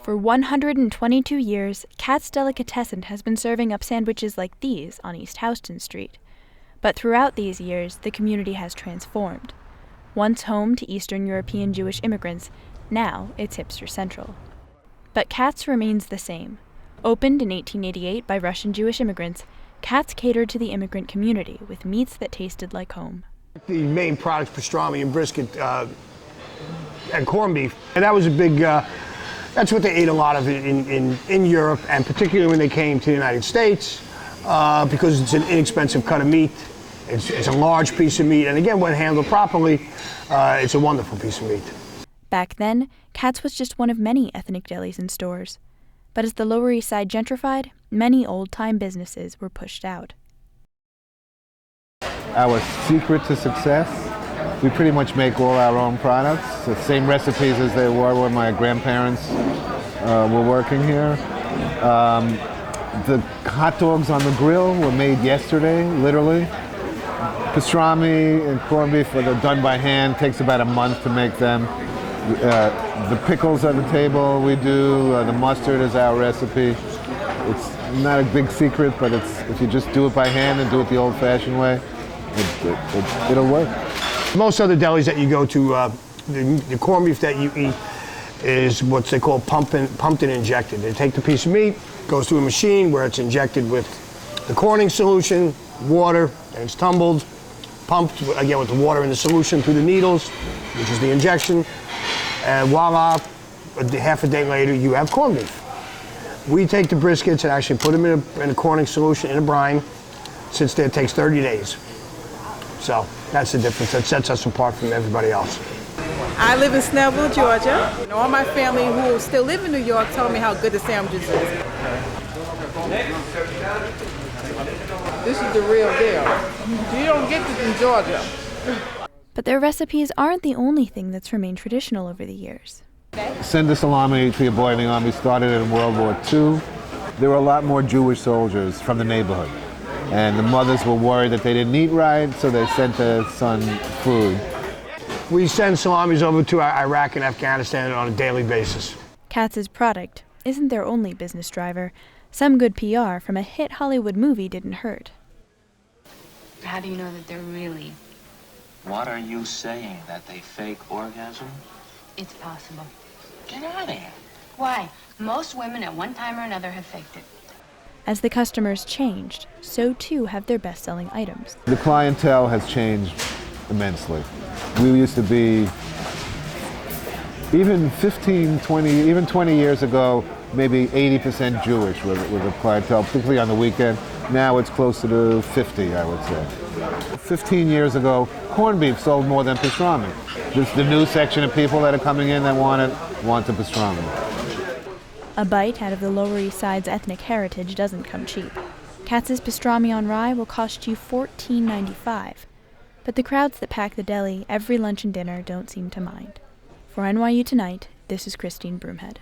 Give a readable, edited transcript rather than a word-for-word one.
For 122 years, Katz Delicatessen has been serving up sandwiches like these on East Houston Street. But throughout these years, the community has transformed. Once home to Eastern European Jewish immigrants, now it's hipster central. But Katz remains the same. Opened in 1888 by Russian Jewish immigrants, Katz catered to the immigrant community with meats that tasted like home. The main products, pastrami and brisket and corned beef, and that was a big, that's what they ate a lot of in Europe, and particularly when they came to the United States, because it's an inexpensive cut of meat. It's a large piece of meat, and again, when handled properly, it's a wonderful piece of meat. Back then, Katz was just one of many ethnic delis in stores. But as the Lower East Side gentrified, many old-time businesses were pushed out. Our secret to success, we pretty much make all our own products, the same recipes as they were when my grandparents were working here. The hot dogs on the grill were made yesterday, literally. Pastrami and corned beef are done by hand, takes about a month to make them. The pickles on the table we do, the mustard is our recipe. It's not a big secret, but if you just do it by hand and do it the old-fashioned way, it'll work. Most other delis that you go to, the corned beef that you eat is what they call pumped and injected. They take the piece of meat, goes through a machine where it's injected with the corning solution, water, and it's tumbled, pumped again with the water in the solution through the needles, which is the injection, and voila, half a day later you have corned beef. We take the briskets and actually put them in a corning solution in a brine. Sits there, it takes 30 days. So that's the difference that sets us apart from everybody else. I live in Snellville, Georgia. And all my family who still live in New York told me how good the sandwiches is. This is the real deal. You don't get this in Georgia. But their recipes aren't the only thing that's remained traditional over the years. Send the salami to your boy in the army started in World War II. There were a lot more Jewish soldiers from the neighborhood. And the mothers were worried that they didn't eat right, so they sent their son food. We send salamis over to Iraq and Afghanistan on a daily basis. Katz's product isn't their only business driver. Some good PR from a hit Hollywood movie didn't hurt. How do you know that they're really? What are you saying? That they fake orgasm? It's possible. Get out of here. Why? Most women at one time or another have faked it. As the customers changed, so too have their best-selling items. The clientele has changed immensely. We used to be, even 15, 20, even 20 years ago, maybe 80% Jewish with the clientele, particularly on the weekend. Now it's closer to 50, I would say. 15 years ago, corned beef sold more than pastrami. There's the new section of people that are coming in that want the pastrami. A bite out of the Lower East Side's ethnic heritage doesn't come cheap. Katz's pastrami on rye will cost you $14.95. But the crowds that pack the deli every lunch and dinner don't seem to mind. For NYU Tonight, this is Christine Broomhead.